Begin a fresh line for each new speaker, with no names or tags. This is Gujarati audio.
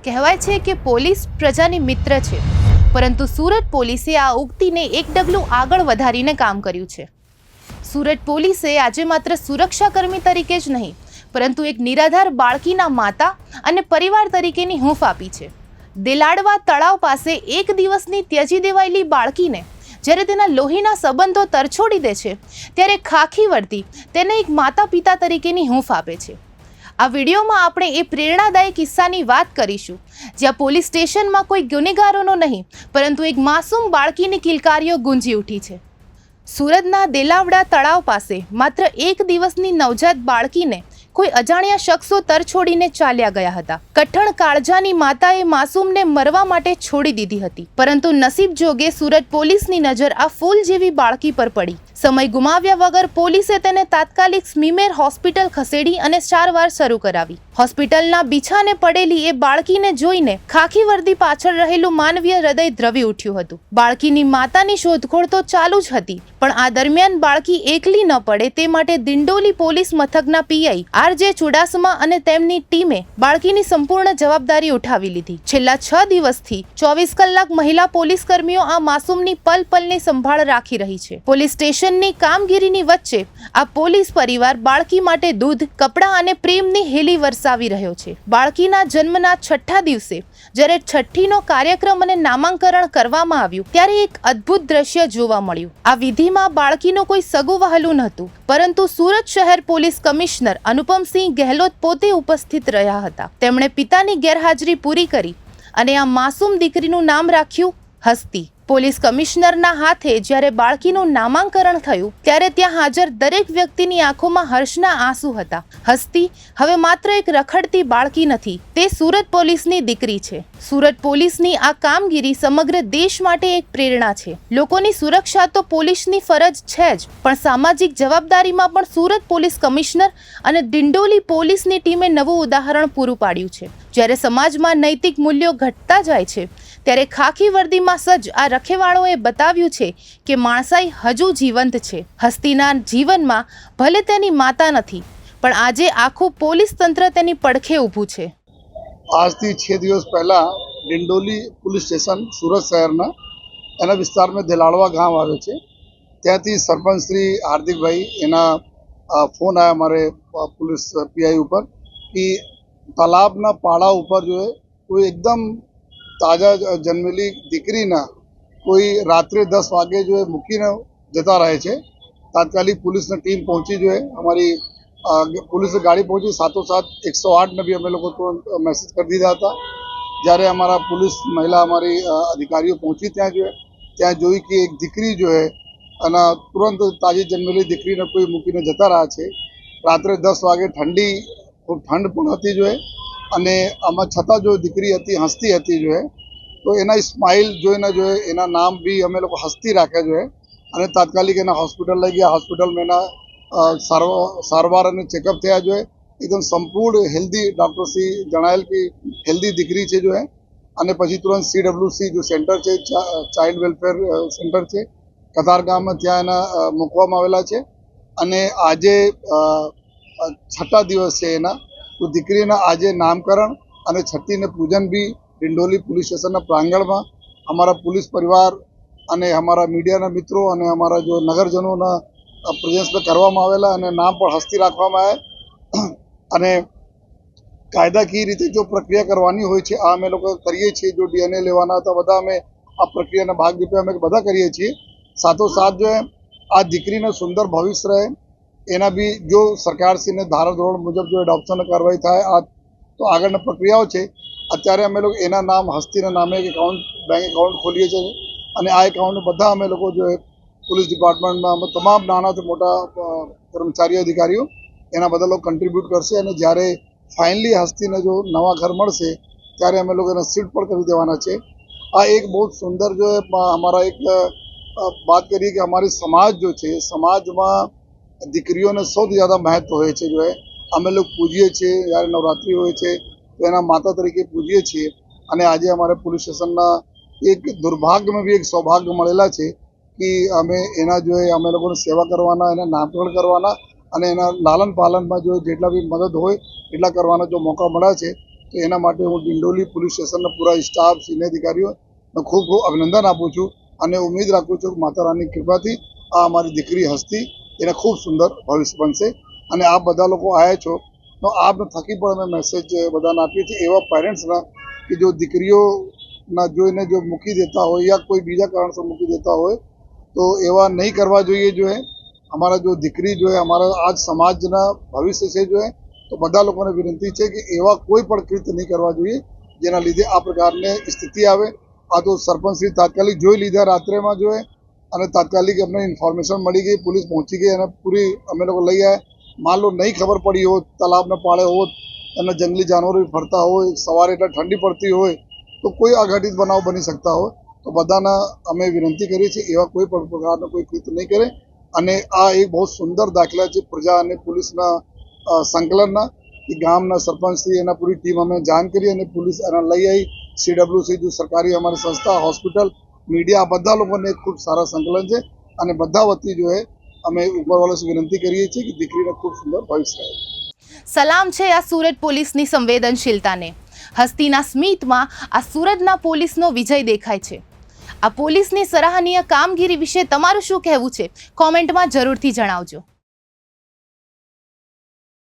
કહેવાય છે કે પોલીસ પ્રજાની મિત્ર છે, પરંતુ સુરત પોલીસે આ ઉક્તિને એક ડગલું આગળ વધારીને કામ કર્યું છે। સુરત પોલીસે આજે માત્ર સુરક્ષાકર્મી તરીકે જ નહીં, પરંતુ એક નિરાધાર બાળકીના માતા અને પરિવાર તરીકેની હૂંફ આપી છે। દેલાડવા તળાવ પાસે એક દિવસની ત્યજી દેવાયેલી બાળકીને જ્યારે તેના લોહીના સંબંધો તરછોડી દે છે, ત્યારે ખાખી વર્દી તેને એક માતા પિતા તરીકેની હૂંફ આપે છે। આ વિડીયોમાં આપણે એ પ્રેરણાદાયી કિસ્સાની વાત કરીશું, જ્યાં પોલીસ સ્ટેશનમાં કોઈ ગુનેગારોનો નહીં, પરંતુ એક માસૂમ બાળકીની કિલકારીઓ ગુંજી ઉઠી છે। સુરતના દેલાવડા તળાવ પાસે માત્ર એક દિવસની નવજાત બાળકીને કોઈ અજાણ્યા શખ્સો તરછોડીને ચાલ્યા ગયા હતા। કઠણ કાળજાની માતાએ માસૂમને મરવા માટે છોડી દીધી હતી, પરંતુ નસીબ જોગે સુરત પોલીસની નજર આ ફૂલ જેવી બાળકી પર પડી। સમય ગુમાવ્યા વગર પોલીસે તેને તાત્કાલિક સ્મીમેર હોસ્પિટલ ખસેડી અને સારવાર શરૂ કરાવી। હોસ્પિટલના બિછાને પડેલી એ બાળકીને જોઈને ખાખી વર્દી પાછળ રહેલું માનવીય હૃદય દ્રવી ઉઠ્યું હતું। બાળકીની માતાની શોધખોળ તો ચાલુ જ હતી, પણ આ દરમિયાન બાળકી એકલી ન પડે તે માટે દિંડોલી પોલીસ મથકના પીઆઈ આરજે ચુડાસમા અને તેમની ટીમે બાળકીની સંપૂર્ણ જવાબદારી ઉઠાવી લીધી। છેલ્લા 6 દિવસથી 24 કલાક મહિલા પોલીસ કર્મીઓ આ માસૂમની પલ પલની સંભાળ રાખી રહી છે। પોલીસ સ્ટેશનની કામગીરીની વચ્ચે આ પોલીસ પરિવાર બાળકી માટે દૂધ, કપડાં અને પ્રેમની હેલી વરસાવી રહ્યો છે। બાળકીના જન્મના 6ઠ્ઠા દિવસે જ્યારે છઠ્ઠીનો કાર્યક્રમ અને નામાંકરણ કરવામાં આવ્યું, ત્યારે એક અદ્ભુત દ્રશ્ય જોવા મળ્યું। આ વિધિમાં બાળકીનું કોઈ સગું વહાલું નહોતું, પરંતુ સુરત શહેર પોલીસ કમિશનર અનુપમસિંહ ગેહલોત પોતે ઉપસ્થિત રહ્યા હતા। તેમણે પિતાની ગેરહાજરી પૂરી કરી અને આ માસૂમ દીકરીનું નામ રાખ્યું હસ્તી। પોલીસ કમિશનરના હાથે જ્યારે બાળકીનું નામાંકરણ થયું, ત્યારે ત્યાં હાજર દરેક વ્યક્તિની આંખોમાં હર્ષના આંસુ હતા। હસ્તી હવે માત્ર એક રખડતી બાળકી નથી, તે સુરત પોલીસની દીકરી છે। સુરત પોલીસની આ કામગીરી સમગ્ર દેશ માટે એક પ્રેરણા છે। લોકોની સુરક્ષા તો પોલીસની ફરજ છે જ, પણ સામાજિક જવાબદારીમાં પણ સુરત પોલીસ કમિશનર અને દિંડોલી પોલીસની ટીમે નવું ઉદાહરણ પૂરું પાડ્યું છે। જ્યારે સમાજમાં નૈતિક મૂલ્યો ઘટતા જાય છે, ત્યારે ખાખી વર્દીમાં સજ્જ આ રખેવાળોએ બતાવ્યું છે કે માણસાઈ હજુ જીવંત છે। હસ્તીના જીવનમાં ભલે તેની માતા નથી, પણ આજે આખું પોલીસ તંત્ર તેની પડખે ઊભું છે।
આજથી 6 દિવસ પહેલા ડિંડોલી પોલીસ સ્ટેશન સુરત શહેરના એના વિસ્તારમાં દેલાડવા ગામ આવે છે, ત્યાંથી સરપંચ શ્રી હાર્દિકભાઈ એના ફોન આવ્યા મારે પોલીસ પીઆઈ ઉપર કે તાલાબના પાડા ઉપર જો કોઈ એકદમ તાજા જન્મેલી દીકરીના કોઈ રાત્રે 10 વાગે જો મૂકીને જતા રહે છે। તાત્કાલિક પોલીસની ટીમ પહોંચી જોઈએ, અમારી પોલીસની ગાડી પહોંચી, સાથોસાથ 108ને બી અમે લોકો તુરંત મેસેજ કરી દીધા હતા। જ્યારે અમારા પોલીસ મહિલા અમારી અધિકારીઓ પહોંચી ત્યાં જોઈ કે એક દીકરી જો અને તુરંત તાજી જન્મેલી દીકરીને કોઈ મૂકીને જતા રહ્યા છે। રાત્રે 10 વાગે ખૂબ ઠંડ પણ હતી જોઈએ, અને આમાં છતાં જો દીકરી હતી હસતી હતી જોઈએ, તો એના સ્માઇલ જોઈને જોઈએ એના નામ બી અમે લોકો હસતી રાખ્યા જોઈએ, અને તાત્કાલિક એના હોસ્પિટલ લઈ ગયા। હોસ્પિટલમાં એના સારવાર અને ચેકઅપ થયા જોઈએ। એકદમ સંપૂર્ણ હેલ્ધી, ડૉક્ટરશ્રી જણાયેલ કે હેલ્ધી દીકરી છે જોઈએ, અને પછી તુરંત CWC જો સેન્ટર છે, ચાઇલ્ડ વેલફેર સેન્ટર છે કતારગામમાં, ત્યાં એના મૂકવામાં આવેલા છે। અને આજે 6ઠ્ઠા દિવસ છે એના, તો દીકરીના આજે નામકરણ અને છઠ્ઠીને પૂજન બી ડિંડોલી પોલીસ સ્ટેશનના પ્રાંગણમાં અમારા પોલીસ પરિવાર અને અમારા મીડિયાના મિત્રો અને અમારા જો નગરજનોના પ્રેઝન્સમાં કરવામાં આવેલા, અને નામ પણ હસ્તી રાખવામાં આવ્યા। અને કાયદાકીય રીતે જો પ્રક્રિયા કરવાની હોય છે, આ અમે લોકો કરીએ છીએ। જો DNA લેવાના હતા બધા અમે આ પ્રક્રિયાના ભાગરૂપે અમે બધા કરીએ છીએ। સાથોસાથ જો આ દીકરીનું સુંદર ભવિષ્ય રહે એના બી જો સરકારશ્રીને ધારાધોરણ મુજબ જો એડોપ્શન કાર્યવાહી થાય આ તો આગળની પ્રક્રિયાઓ છે। અત્યારે અમે લોકો એના નામ હસ્તીના નામે એક બેંક એકાઉન્ટ ખોલીએ છીએ, અને આ એકાઉન્ટ બધા અમે લોકો જો પોલીસ ડિપાર્ટમેન્ટમાં તમામ નાનાથી મોટા કર્મચારીઓ અધિકારીઓ એના બધા લોકો કન્ટ્રીબ્યુટ કરશે, અને જ્યારે ફાઇનલી હસ્તીને જો નવા ઘર મળશે ત્યારે અમે લોકો એને સીટ પણ કરી દેવાના છે। આ એક બહુ સુંદર જો અમારા એક વાત કરીએ કે અમારી સમાજ જો છે, સમાજમાં દીકરીઓને સૌથી જ્યાદા મહત્વ હોય છે। જો અમે લોકો પૂજીએ છીએ, જ્યારે નવરાત્રિ હોય છે તો એના માતા તરીકે પૂજીએ છીએ, અને આજે અમારે પોલીસ સ્ટેશનના એક દુર્ભાગ્યમાં બી એક સૌભાગ્ય મળેલા છે કે અમે એના જો અમે લોકોને સેવા કરવાના, એના નામકરણ કરવાના અને એના લાલન પાલનમાં જો જેટલા બી મદદ હોય એટલા કરવાના જો મોકા મળ્યા છે। તો એના માટે હું ડિંડોલી પોલીસ સ્ટેશનના પૂરા સ્ટાફ સિનિયર અધિકારીઓને ખૂબ ખૂબ અભિનંદન આપું છું અને ઉમ્મીદ રાખું છું કે માતા રાણીની કૃપાથી આ અમારી દીકરી હસ્તી એને ખૂબ સુંદર ભવિષ્ય બનશે. અને આપ બધા લોકો આવ્યા છો તો આપ થકી પણ અમે મેસેજ બધાને આપીએ છીએ એવા પેરેન્ટ્સના કે જો દીકરીઓના જોઈને જો મૂકી દેતા હોય યા કોઈ બીજા કારણસર મૂકી દેતા હોય તો એવા નહીં કરવા જોઈએ. જો અમારા જો દીકરી જો અમારા આજ સમાજના ભવિષ્ય છે જો તો બધા લોકોને વિનંતી છે કે એવા કોઈ પણ કૃત્ય નહીં કરવા જોઈએ જેના લીધે આ પ્રકારની સ્થિતિ આવે. આ તો સરપંચશ્રી તાત્કાલિક જોઈ લીધા રાત્રેમાં જો અને તાત્કાલિક અમને ઇન્ફોર્મેશન મળી ગઈ, પોલીસ પહોંચી ગઈ અને પૂરી અમે લોકો લઈ આવ્યા. માન લો નહીં ખબર પડી હોત, તલાબને પાળે હોત અને જંગલી જાનવરો ફરતા હોય, સવારે એટલે ઠંડી પડતી હોય તો કોઈ અઘટિત બનાવ બની શકતા હોય. તો બધાના અમે વિનંતી કરીએ છીએ એવા કોઈ પણ પ્રકારનો કોઈ કૃત્ય નહીં કરે. અને આ એક બહુ સુંદર દાખલા છે પ્રજા અને પોલીસના સંકલનના. કે ગામના સરપંચશ્રી એના પૂરી ટીમ અમે જાણ કરી અને પોલીસ એના લઈ આવી. CWC જો સરકારી અમારી સંસ્થા, હોસ્પિટલ, મીડિયા, બધા લોકોને ખૂબ સારા સંકલન છે અને બધા વતી જો અમે ઉપરવાળાને વિનંતી કરીએ છીએ કે દીકરીને ખૂબ સુંદર ભવિષ્ય રહે.
સલામ છે આ સુરત પોલીસની સંવેદનશીલતાને. હસ્તીના સ્મિતમાં આ સુરતના પોલીસનો વિજય દેખાય છે. આ પોલીસની સરાહનીય કામગીરી વિશે તમારું શું કહેવું છે? કોમેન્ટમાં જરૂરથી જણાવજો.